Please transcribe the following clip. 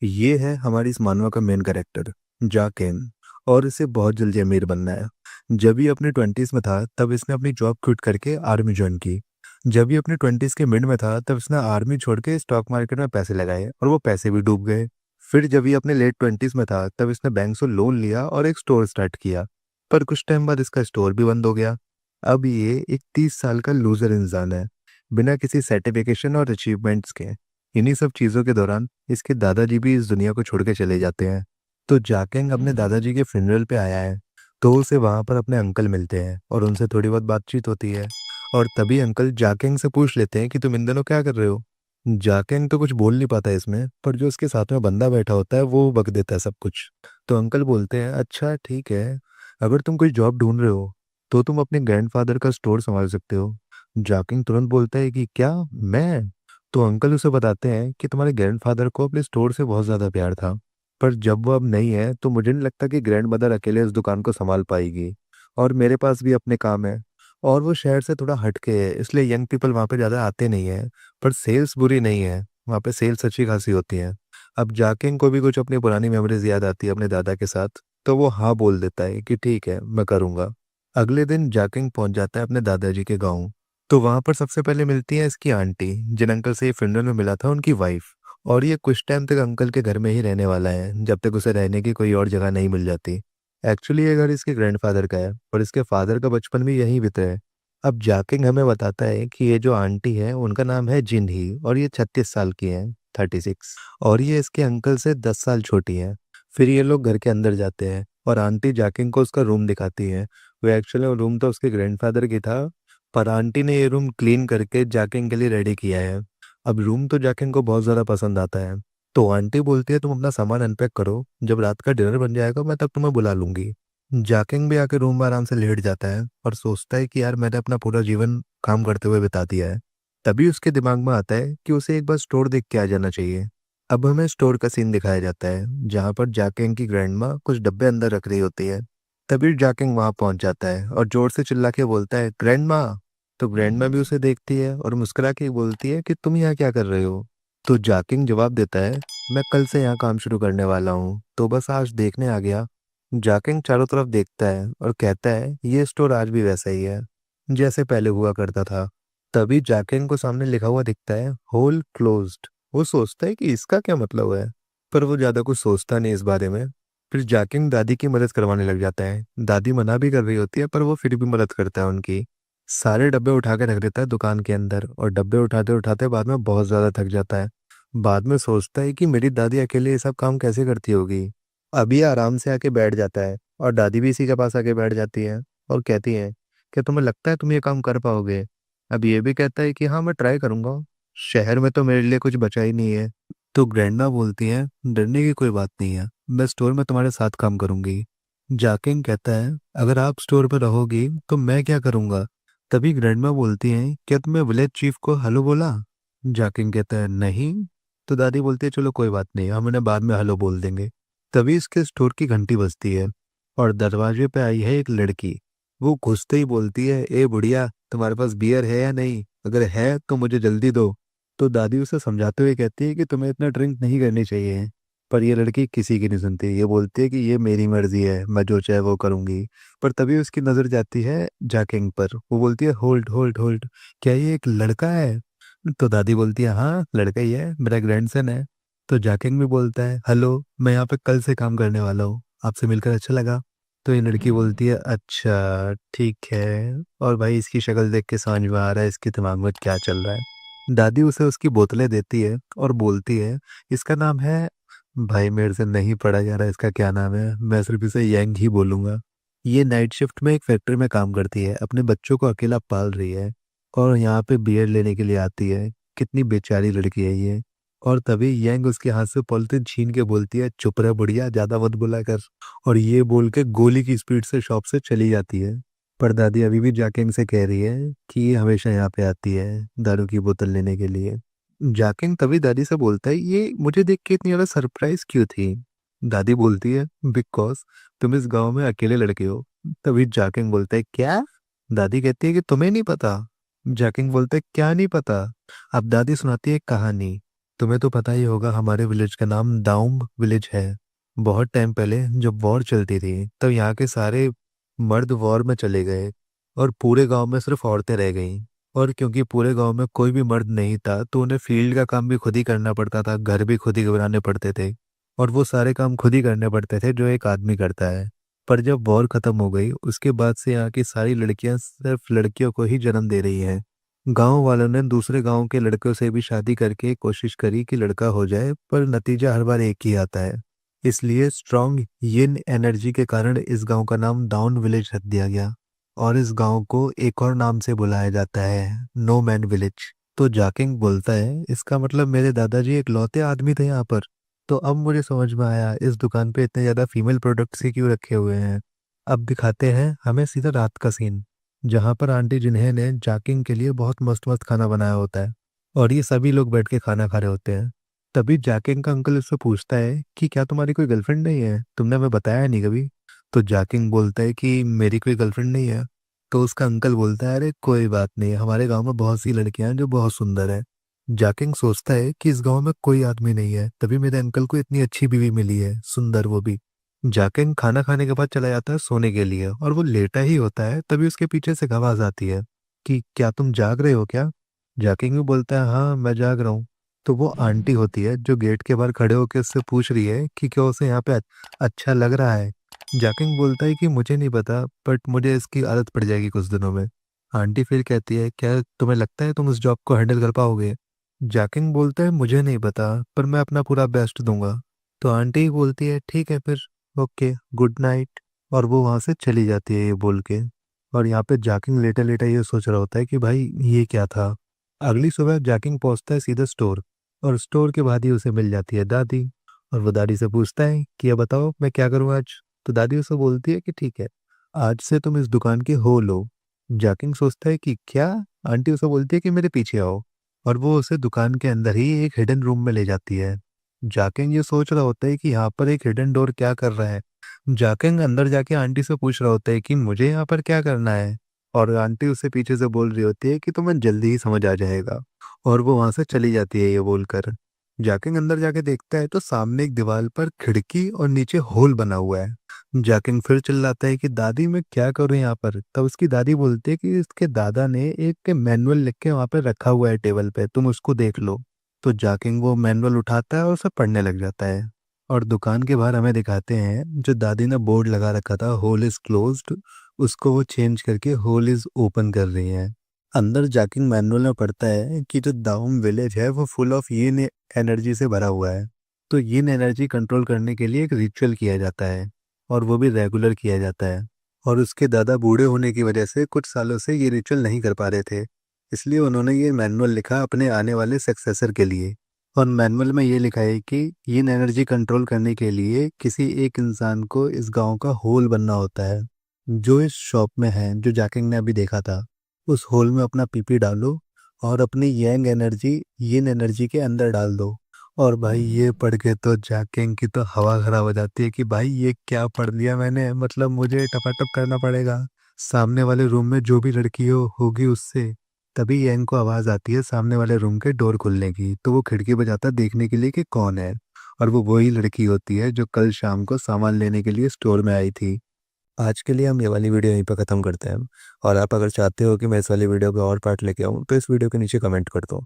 ये है हमारी इस मानवा का मेन कैरेक्टर जाकेन। और इसे बहुत जल्दी अमीर बनना है। जब ये अपने 20s में था तब इसने अपनी जॉब क्विट करके आर्मी ज्वाइन की। जब ये अपने 20s के मिड में था तब इसने आर्मी छोड़ के स्टॉक मार्केट में पैसे लगाए और वो पैसे भी डूब गए। फिर जब ये अपने लेट 20s में था तब इसने बैंक से लोन लिया और एक स्टोर स्टार्ट किया। पर कुछ टाइम बाद इसका स्टोर भी बंद हो गया। अब ये एक 30 साल का लूजर इंसान है, बिना किसी सर्टिफिकेशन और अचीवमेंट्स के। इन्हीं सब चीज़ों के दौरान इसके दादाजी भी इस दुनिया को छोड़ के चले जाते हैं। तो जाकेंग अपने दादाजी के फ्यूनरल पे आया है। तो उसे वहां पर अपने अंकल मिलते हैं और उनसे थोड़ी बहुत बातचीत होती है। और तभी अंकल जाकेंग से पूछ लेते हैं कि तुम इन दिनों क्या कर रहे हो। जाकेंग तो कुछ बोल नहीं पाता इसमें, पर जो उसके साथ में बंदा बैठा होता है वो बक देता है सब कुछ। तो अंकल बोलते हैं अच्छा ठीक है, अगर तुम कोई जॉब ढूंढ रहे हो तो तुम अपने ग्रैंडफादर का स्टोर संभाल सकते हो। जाकिंग तुरंत बोलता है कि क्या, मैं? तो अंकल उसे बताते हैं कि तुम्हारे ग्रैंडफादर को अपने स्टोर से बहुत ज़्यादा प्यार था, पर जब वो अब नहीं है तो मुझे नहीं लगता कि ग्रैंड मदर अकेले इस दुकान को संभाल पाएगी। और मेरे पास भी अपने काम है। और वो शहर से थोड़ा हटके है, इसलिए यंग पीपल वहाँ पे ज़्यादा आते नहीं हैं। पर सेल्स बुरी नहीं है, वहाँ पे सेल्स अच्छी खासी होती है। अब जाकिंग को भी कुछ अपनी पुरानी मेमोरीज याद आती है अपने दादा के साथ। तो वो हाँ बोल देता है कि ठीक है मैं करूँगा। अगले दिन जाकिंग पहुंच जाता है अपने दादाजी के गांव। तो वहां पर सबसे पहले मिलती है इसकी आंटी, जिन अंकल से ये फ्यूनरल में मिला था, उनकी वाइफ। और ये कुछ टाइम तक अंकल के घर में ही रहने वाला है, जब तक उसे रहने की कोई और जगह नहीं मिल जाती। एक्चुअली ये घर इसके ग्रैंडफादर का है और इसके फादर का बचपन भी यहीं बीता है। अब जाकिंग हमें बताता है कि ये जो आंटी है उनका नाम है जिन्ही और ये 36 साल की है, 36। और ये इसके अंकल से 10 साल छोटी है। फिर ये लोग घर के अंदर जाते हैं और आंटी जाकिंग को उसका रूम दिखाती है। वो एक्चुअली रूम तो उसके ग्रैंडफादर की था, पर आंटी ने ये रूम क्लीन करके जाकिंग के लिए रेडी किया है। अब रूम तो जाकिंग को बहुत ज़्यादा पसंद आता है। तो आंटी बोलती है तुम अपना सामान अनपैक करो, जब रात का डिनर बन जाएगा मैं तब तुम्हें बुला लूंगी। जाकिंग भी आके रूम में आराम से लेट जाता है और सोचता है कि यार मैंने अपना पूरा जीवन काम करते हुए बिता दिया है। तभी उसके दिमाग में आता है कि उसे एक बार स्टोर देख के आ जाना चाहिए। अब हमें स्टोर का सीन दिखाया जाता है जहाँ पर जाकिंग की ग्रैंडमा कुछ डब्बे अंदर रख रही होती है। तभी जाकिंग वहां पहुंच जाता है और जोर से चिल्ला के बोलता है ग्रैंड माँ। तो ग्रैंड माँ भी उसे देखती है और मुस्कुरा के बोलती है कि तुम यहाँ क्या कर रहे हो। तो जाकिंग जवाब देता है मैं कल से यहाँ काम शुरू करने वाला हूँ, तो बस आज देखने आ गया। जाकिंग चारों तरफ देखता है और कहता है ये स्टोर आज भी वैसा ही है, जैसे पहले हुआ करता था। तभी जाकिंग को सामने लिखा हुआ दिखता है होल क्लोज्ड। वो सोचता है कि इसका क्या मतलब है, पर वो ज्यादा कुछ सोचता नहीं इस बारे में। फिर जाकिंग दादी की मदद करवाने लग जाता है। दादी मना भी कर रही होती है पर वो फिर भी मदद करता है उनकी। सारे डब्बे उठा के रख देता है दुकान के अंदर और डब्बे उठाते उठाते बाद में बहुत ज़्यादा थक जाता है। बाद में सोचता है कि मेरी दादी अकेले ये सब काम कैसे करती होगी। अभी आराम से आके बैठ जाता है और दादी भी इसी के पास आके बैठ जाती है और कहती है कि तुम्हें लगता है तुम ये काम कर पाओगे। अब ये भी कहता है कि हाँ मैं ट्राई करूंगा, शहर में तो मेरे लिए कुछ बचा ही नहीं है। तो ग्रैंडमा बोलती है डरने की कोई बात नहीं है, मैं स्टोर में तुम्हारे साथ काम करूंगी। जाकिंग कहता है अगर आप स्टोर पर रहोगी तो मैं क्या करूंगा। तभी ग्रैंडमा बोलती है क्या तुमने विलेज चीफ को हेलो बोला। जाकिंग कहता है नहीं। तो दादी बोलती है चलो कोई बात नहीं, हम उन्हें बाद में हेलो बोल देंगे। तभी इसके स्टोर की घंटी बजती है और दरवाजे पे आई है एक लड़की। वो घुसते ही बोलती है ए बुढ़िया, तुम्हारे पास बियर है या नहीं, अगर है तो मुझे जल्दी दो। तो दादी उसे समझाते हुए कहती है कि तुम्हें इतना ड्रिंक नहीं करनी चाहिए। पर ये लड़की किसी की नहीं सुनती, ये बोलती है कि ये मेरी मर्जी है, मैं जो चाहे वो करूंगी। पर तभी उसकी नजर जाती है जाकिंग पर। वो बोलती है होल्ड होल्ड होल्ड, क्या ये एक लड़का है। तो दादी बोलती है हाँ लड़का ही है, मेरा ग्रैंडसन है। तो जाकिंग भी बोलता है हेलो, मैं यहाँ पे कल से काम करने वाला हूँ, आपसे मिलकर अच्छा लगा। तो ये लड़की बोलती है अच्छा ठीक है। और भाई इसकी शक्ल देख के समझ में आ रहा है इसके दिमाग में क्या चल रहा है। दादी उसे उसकी बोतलें देती है और बोलती है इसका नाम है, भाई मेरे से नहीं पढ़ा जा रहा है इसका क्या नाम है, मैं सिर्फ इसे यंग ही बोलूंगा। ये नाइट शिफ्ट में एक फैक्ट्री में काम करती है, अपने बच्चों को अकेला पाल रही है और यहाँ पे बियर लेने के लिए आती है। कितनी बेचारी लड़की है ये। और तभी यंग उसके हाथ से पॉलिथीन छीन के बोलती है चुप रह बुढ़िया, ज्यादा मत बोला कर। और ये बोल के गोली की स्पीड से शॉप से चली जाती है। पर दादी अभी भी जाकिंग से कह रही है कि ये हमेशा यहाँ पे आती है दारू की बोतल लेने के लिए। जाकिंग तभी दादी से बोलता है ये मुझे देख के इतनी ज्यादा सरप्राइज क्यों थी। दादी बोलती है बिकॉज तुम इस गांव में अकेले लड़के हो। तभी जाकिंग बोलता है क्या। दादी कहती है कि तुम्हें नहीं पता। जाकिंग बोलता है क्या नहीं पता। अब दादी सुनाती है एक कहानी। तुम्हें तो पता ही होगा हमारे विलेज का नाम दाउम विलेज है। बहुत टाइम पहले जब वॉर चलती थी तब यहाँ के सारे मर्द वॉर में चले गए और पूरे गांव में सिर्फ औरतें रह गईं। और क्योंकि पूरे गांव में कोई भी मर्द नहीं था तो उन्हें फील्ड का काम भी खुद ही करना पड़ता था, घर भी खुद ही बनाने पड़ते थे। और वो सारे काम खुद ही करने पड़ते थे जो एक आदमी करता है। पर जब वॉर खत्म हो गई उसके बाद से यहाँ की सारी लड़कियां सिर्फ लड़कियों को ही जन्म दे रही हैं। गांव वालों ने दूसरे गांव के लड़कों से भी शादी करके कोशिश करी कि लड़का हो जाए, पर नतीजा हर बार एक ही आता है। इसलिए स्ट्रॉन्ग यिन एनर्जी के कारण इस गांव का नाम डाउन विलेज रख दिया गया। और इस गांव को एक और नाम से बुलाया जाता है, नो मैन विलेज। तो जाकिंग बोलता है इसका मतलब मेरे दादाजी एक लौते आदमी थे यहाँ पर। तो अब मुझे समझ में आया इस दुकान पे इतने ज़्यादा फीमेल प्रोडक्ट्स ही क्यों रखे हुए हैं। अब दिखाते हैं हमें सीधा रात का सीन, जहाँ पर आंटी जिन्हें ने जाकिंग के लिए बहुत मस्त मस्त खाना बनाया होता है और ये सभी लोग बैठ के खाना खा रहे होते हैं। तभी जाकिंग का अंकल उससे पूछता है कि क्या तुम्हारी कोई गर्लफ्रेंड नहीं है, तुमने हमें बताया नहीं कभी। तो जाकिंग बोलता है कि मेरी कोई गर्लफ्रेंड नहीं है। तो उसका अंकल बोलता है अरे कोई बात नहीं, हमारे गांव में बहुत सी लड़कियां हैं जो बहुत सुंदर है। जाकिंग सोचता है कि इस गांव में कोई आदमी नहीं है तभी मेरे अंकल को इतनी अच्छी बीवी मिली है, सुंदर वो भी। जाकिंग खाना खाने के बाद चला जाता है सोने के लिए और वो लेटा ही होता है तभी उसके पीछे से एक आवाज आती है कि क्या तुम जाग रहे हो क्या। जाकिंग भी बोलता है हाँ मैं जाग रहा हूँ। तो वो आंटी होती है जो गेट के बाहर खड़े होकर उससे पूछ रही है कि क्या उसे यहाँ पे अच्छा लग रहा है। जाकिंग बोलता है कि मुझे नहीं पता बट मुझे इसकी आदत पड़ जाएगी कुछ दिनों में। आंटी फिर कहती है क्या तुम्हें लगता है तुम इस जॉब को हैंडल कर पाओगे। जाकिंग बोलता है मुझे नहीं पता पर मैं अपना पूरा बेस्ट दूंगा। तो आंटी बोलती है ठीक है फिर, ओके गुड नाइट। और वो वहां से चली जाती है ये बोल के। और यहाँ पे जाकिंग लेटा लेटा ये सोच रहा होता है कि भाई ये क्या था। अगली सुबह जाकिंग पहुंचता है सीधा स्टोर और स्टोर के बाद ही उसे मिल जाती है दादी। और वो दादी से पूछता है कि ये बताओ मैं क्या करूँ आज। तो दादी उसे बोलती है कि ठीक है, आज से तुम इस दुकान के हो लो। जाकिंग सोचता है कि क्या। आंटी उसे बोलती है कि मेरे पीछे आओ और वो उसे दुकान के अंदर ही एक हिडन रूम में ले जाती है। जाकिंग ये सोच रहा होता है कि यहाँ पर एक हिडन डोर क्या कर रहा है। जाकिंग अंदर जाके आंटी से पूछ रहा होता है कि मुझे यहाँ पर क्या करना है। और आंटी उसे पीछे से बोल रही होती है कि तुम्हें जल्दी ही समझ आ जाएगा। और वो वहां से चली जाती है ये बोलकर। जाकिंग अंदर जाके देखता है तो सामने एक दीवार पर खिड़की और नीचे होल बना हुआ है। जाकिंग फिर चिल्लाता है कि दादी मैं क्या करूँ यहाँ पर। तब उसकी दादी बोलती है कि इसके दादा ने एक मैनुअल लिख के वहाँ पे रखा हुआ है टेबल पे, तुम उसको देख लो। तो जाकिंग वो मैनुअल उठाता है और उसे पढ़ने लग जाता है। और दुकान के बाहर हमें दिखाते हैं जो दादी ने बोर्ड लगा रखा था होल इज क्लोज्ड, उसको वो चेंज करके होल इज ओपन कर रही है। अंदर जाकिंग मैनुअल में पढ़ता है कि जो दाउम विलेज है वो फुल ऑफ यिन एनर्जी से भरा हुआ है। तो यिन एनर्जी कंट्रोल करने के लिए एक रिचुअल किया जाता है और वो भी रेगुलर किया जाता है। और उसके दादा बूढ़े होने की वजह से कुछ सालों से ये रिचुअल नहीं कर पा रहे थे, इसलिए उन्होंने ये मैनुअल लिखा अपने आने वाले सक्सेसर के लिए। और मैनुअल में ये लिखा है कि यिन एनर्जी कंट्रोल करने के लिए किसी एक इंसान को इस गांव का होल बनना होता है, जो इस शॉप में है जो जैकिंग ने अभी देखा था। उस होल में अपना पीपी डालो और अपनी यंग एनर्जी यिन एनर्जी के अंदर डाल दो। और भाई ये पढ़ के तो जैकिंग की तो हवा खराब हो जाती है कि भाई ये क्या पढ़ लिया मैंने, मतलब मुझे टपाटप करना पड़ेगा सामने वाले रूम में जो भी लड़की होगी उससे। तभी यंग को आवाज आती है सामने वाले रूम के डोर खुलने की, तो वो खिड़की बजाता है देखने के लिए कि कौन है। और वो वही लड़की होती है जो कल शाम को सामान लेने के लिए स्टोर में आई थी। आज के लिए हम ये वाली वीडियो यहीं पर ख़त्म करते हैं। और आप अगर चाहते हो कि मैं इस वाली वीडियो का और पार्ट लेके आऊँ तो इस वीडियो के नीचे कमेंट कर दो।